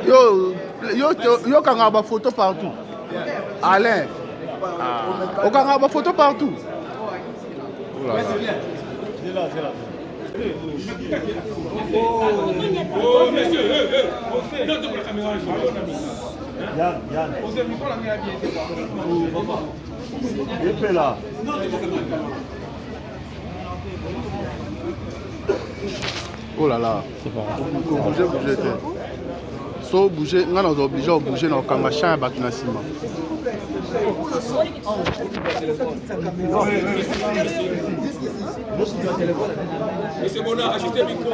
Yo kanga ba photo partout. Alain. Au kanga ba photo partout. Oh là là. C'est là. Oh monsieur, non, pour la caméra. Yann. Il est là. Oh là là. Bouger. So bouger, on est obligé de bouger dans le kangachan et battre dans ciment. Monsieur Bonnard, achetez le micro.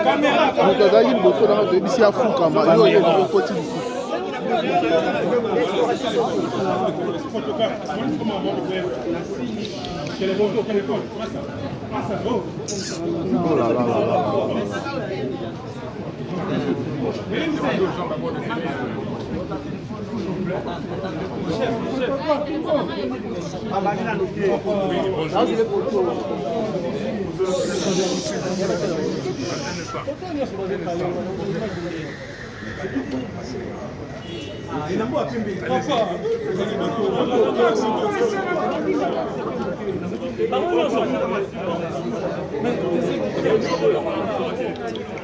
Caméra. Oh là là.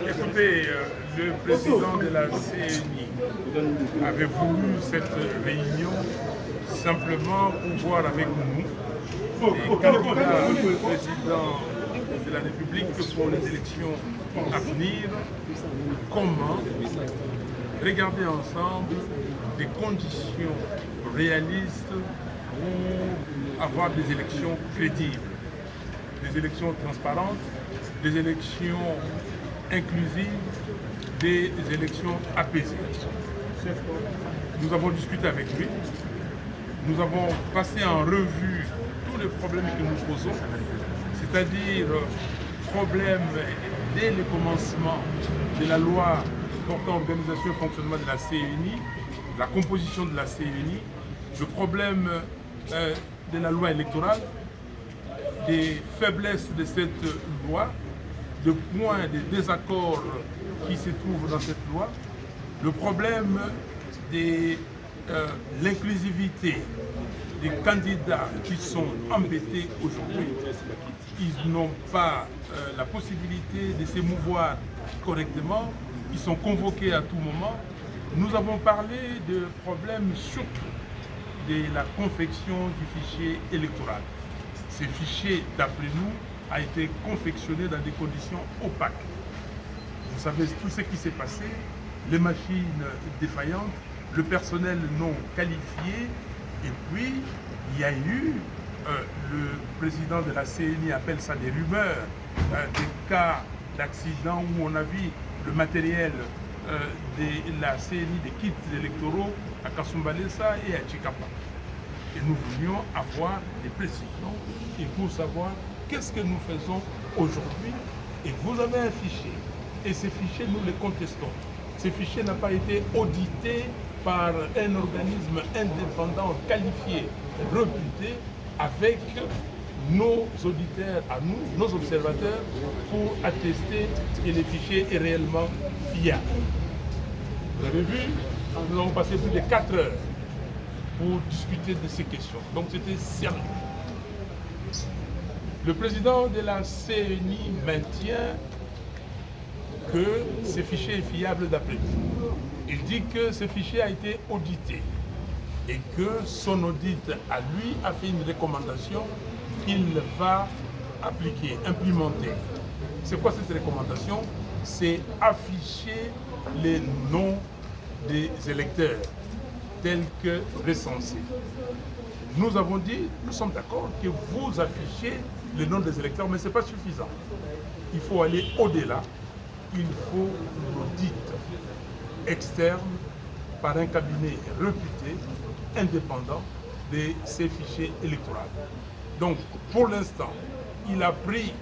Écoutez, le président de la CNI avait voulu cette réunion simplement pour voir avec nous les candidats président de la République pour les élections à venir, comment regarder ensemble des conditions réalistes pour avoir des élections crédibles, des élections transparentes, des élections inclusives, des élections apaisées. Nous avons discuté avec lui, nous avons passé en revue tous les problèmes que nous posons, c'est-à-dire problèmes dès le commencement de la loi portant organisation et fonctionnement de la CNI, la composition de la CNI, le problème de la loi électorale, des faiblesses de cette loi, de points de désaccord qui se trouvent dans cette loi, le problème de l'inclusivité des candidats qui sont embêtés aujourd'hui. Ils n'ont pas la possibilité de se mouvoir correctement, ils sont convoqués à tout moment. Nous avons parlé de problèmes surtout de la confection du fichier électoral. Ce fichier, d'après nous, a été confectionné dans des conditions opaques. Vous savez tout ce qui s'est passé, les machines défaillantes, le personnel non qualifié, et puis il y a eu, le président de la CNI appelle ça des rumeurs, des cas d'accident où on a vu le matériel de la CNI, des kits électoraux à Kasumbalesa et à Chikapa. Et nous voulions avoir des précisions et pour savoir qu'est-ce que nous faisons aujourd'hui. Et vous avez un fichier, et ces fichiers, nous les contestons. Ce fichier n'a pas été audité par un organisme indépendant, qualifié, réputé, avec nos auditeurs à nous, nos observateurs, pour attester que le fichier est réellement fiable. Vous avez vu, nous avons passé plus de 4 heures pour discuter de ces questions. Donc c'était sérieux. Le président de la CNI maintient que ce fichier est fiable d'après lui. Il dit que ce fichier a été audité et que son audit à lui a fait une recommandation qu'il va appliquer, implémenter. C'est quoi cette recommandation? C'est afficher les noms des électeurs tels que recensés. Nous avons dit, nous sommes d'accord que vous affichez le nom des électeurs, mais ce n'est pas suffisant. Il faut aller au-delà. Il faut l'audit externe par un cabinet réputé, indépendant de ces fichiers électoraux. Donc, pour l'instant, il a pris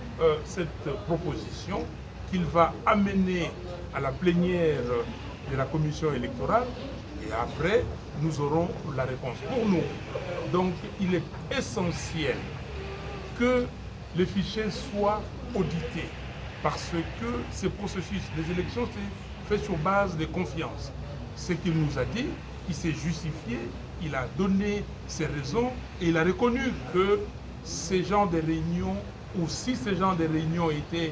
cette proposition qu'il va amener à la plénière de la commission électorale et après, nous aurons la réponse pour nous. Donc, il est essentiel que les fichiers soient audités. Parce que ce processus, les élections, c'est fait sur base de confiance. Ce qu'il nous a dit, il s'est justifié, il a donné ses raisons et il a reconnu que ces genres de réunions, ou si ces genres de réunions étaient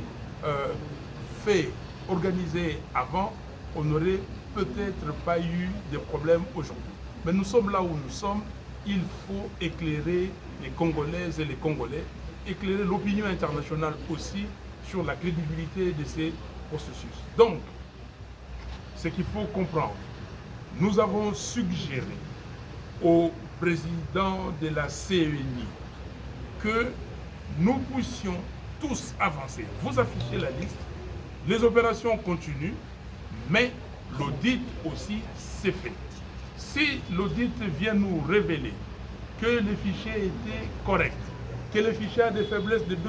faits, organisés avant, on n'aurait peut-être pas eu de problème aujourd'hui. Mais nous sommes là où nous sommes, il faut éclairer les Congolaises et les Congolais, éclairer l'opinion internationale aussi sur la crédibilité de ces processus. Donc, ce qu'il faut comprendre, nous avons suggéré au président de la CENI que nous puissions tous avancer. Vous affichez la liste, les opérations continuent, mais l'audit aussi s'est fait. Si l'audit vient nous révéler que les fichiers étaient corrects, que les fichiers a des faiblesses de 2-3%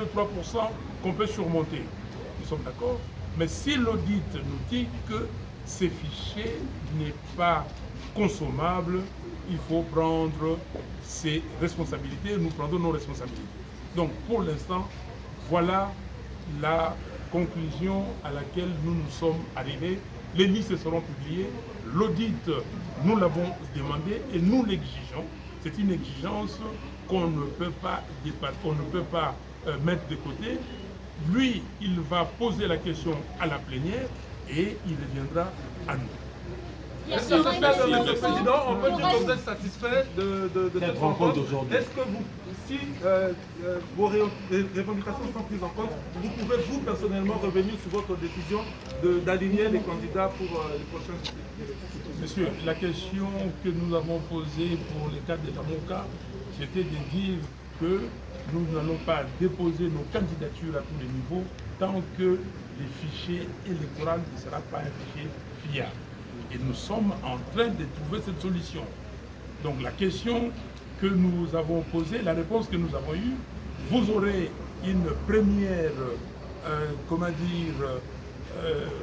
qu'on peut surmonter, nous sommes d'accord. Mais si l'audit nous dit que ces fichiers n'est pas consommable, il faut prendre ses responsabilités, nous prendrons nos responsabilités. Donc pour l'instant, voilà la conclusion à laquelle nous nous sommes arrivés. Les listes seront publiées, l'audit, nous l'avons demandé et nous l'exigeons. C'est une exigence qu'on ne peut pas mettre de côté. Lui, il va poser la question à la plénière et il reviendra à nous. Monsieur le Président, on peut dire que vous êtes satisfait de cette rencontre d'aujourd'hui. Est-ce que vous, si vos revendications sont prises en compte, vous pouvez vous personnellement revenir sur votre décision d'aligner les candidats pour les prochaines élections? Monsieur, la question que nous avons posée pour le cas de Lamoka, c'était de dire que nous n'allons pas déposer nos candidatures à tous les niveaux tant que les fichiers électoraux ne sera pas un fichier fiable. Et nous sommes en train de trouver cette solution. Donc la question que nous avons posée, la réponse que nous avons eue, vous aurez une première,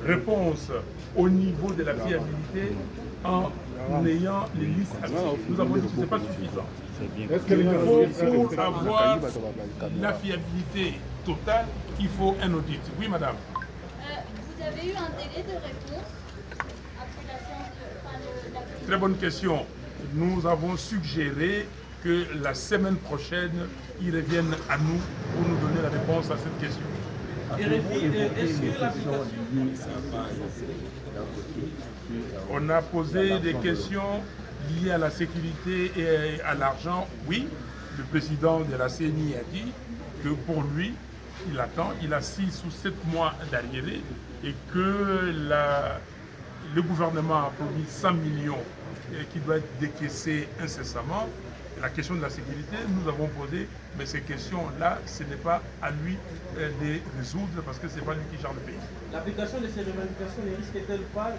réponse au niveau de la fiabilité en ayant les listes actives. Nous avons dit que ce n'est pas suffisant. Il faut, pour avoir la fiabilité totale, il faut un audit. Oui, madame. Vous avez eu un délai de réponse après la séance de... Très bonne question. Nous avons suggéré que la semaine prochaine, ils reviennent à nous pour nous donner la réponse à cette question. On a posé des questions liées à la sécurité et à l'argent. Oui, le président de la CENI a dit que pour lui, il attend, il a 6 ou 7 mois d'arriéré et que le gouvernement a promis 100 millions qui doit être décaissé incessamment. La question de la sécurité, nous avons posé, mais ces questions-là, ce n'est pas à lui de les résoudre parce que ce n'est pas lui qui gère le pays. L'application de ces revendications ne risque-t-elle pas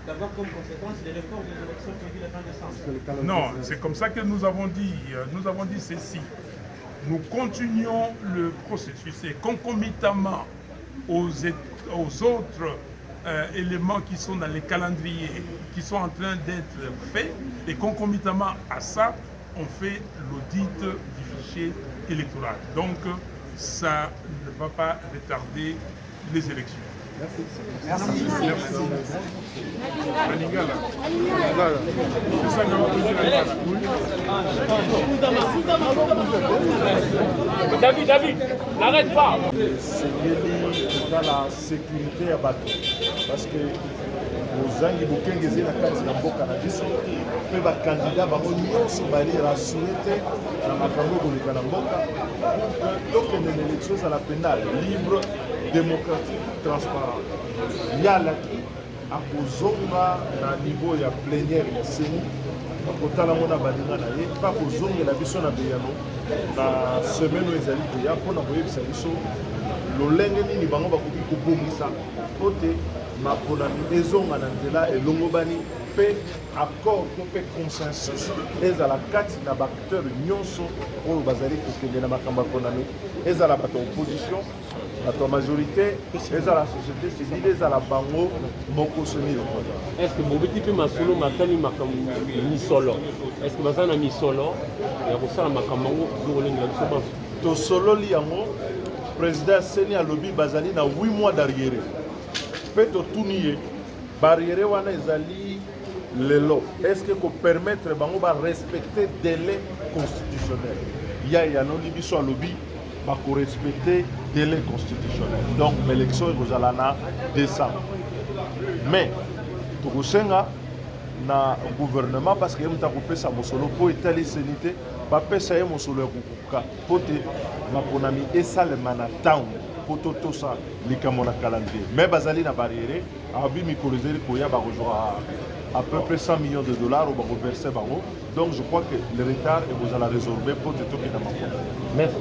d'avoir comme conséquence les reports des élections prévues le 20 décembre? Non, c'est comme ça que nous avons dit. Nous avons dit ceci. Nous continuons le processus et concomitamment aux autres éléments qui sont dans les calendriers, qui sont en train d'être faits, et concomitamment à ça, on fait l'audit du fichier électoral. Donc, ça ne va pas retarder les élections. Merci. David, n'arrête pas. C'est dans la sécurité à bateau. Parce que bozangi bokengezi na kati na mboka na biso mpe bakandida bango nyonso bali rasure te na makambo koleka na mboka tokende na élection ezala mpenza libre démocratique transparent yalaki akozonga na niveau ya plénière ya seni akotala ngo na baninga na ye mpe akozongela biso na beyano na semaine oyo ezali koya mpona koyebisa biso lolenge nini bango bakoki kobongisa po te maponami ezonga na nzela elongobani mpe accord to mpe consensus ezala kati na baacteur nyonso oyo bazali kokende na makambo ya ponami ezala bato ya opposition bato ya majorité ezala société civile ezala bango moko soni lokola. Est-ce que bobeti mpe masolo matali makambo misolo est-ce que baza na misolo ya kosala makambo yango zokolengela biso banso tosololi yango président Seni a lobby bazali na 8 mois d'arriéré. Peut-être tout nier. Barrière wana ezali lelo. Est-ce que pour permettre bango ba respecter délai constitutionnel? Il y a non libiso à lobby ba ko respecter délai constitutionnel. Donc l'élection est en décembre. Mais tokosenga na gouvernement parce que muta kopesa mosolo po etali senité ba pesa ye mosolo kukuka pote maponami esalema na town poto tosa likambo na calendrier mais bazali na barrière abi mikolezeli koya ba rejoindre à peu près 100 millions de dollars ou ba reverser bango donc je crois que le retard est vous allez résorber pote to kina maponami. Merci.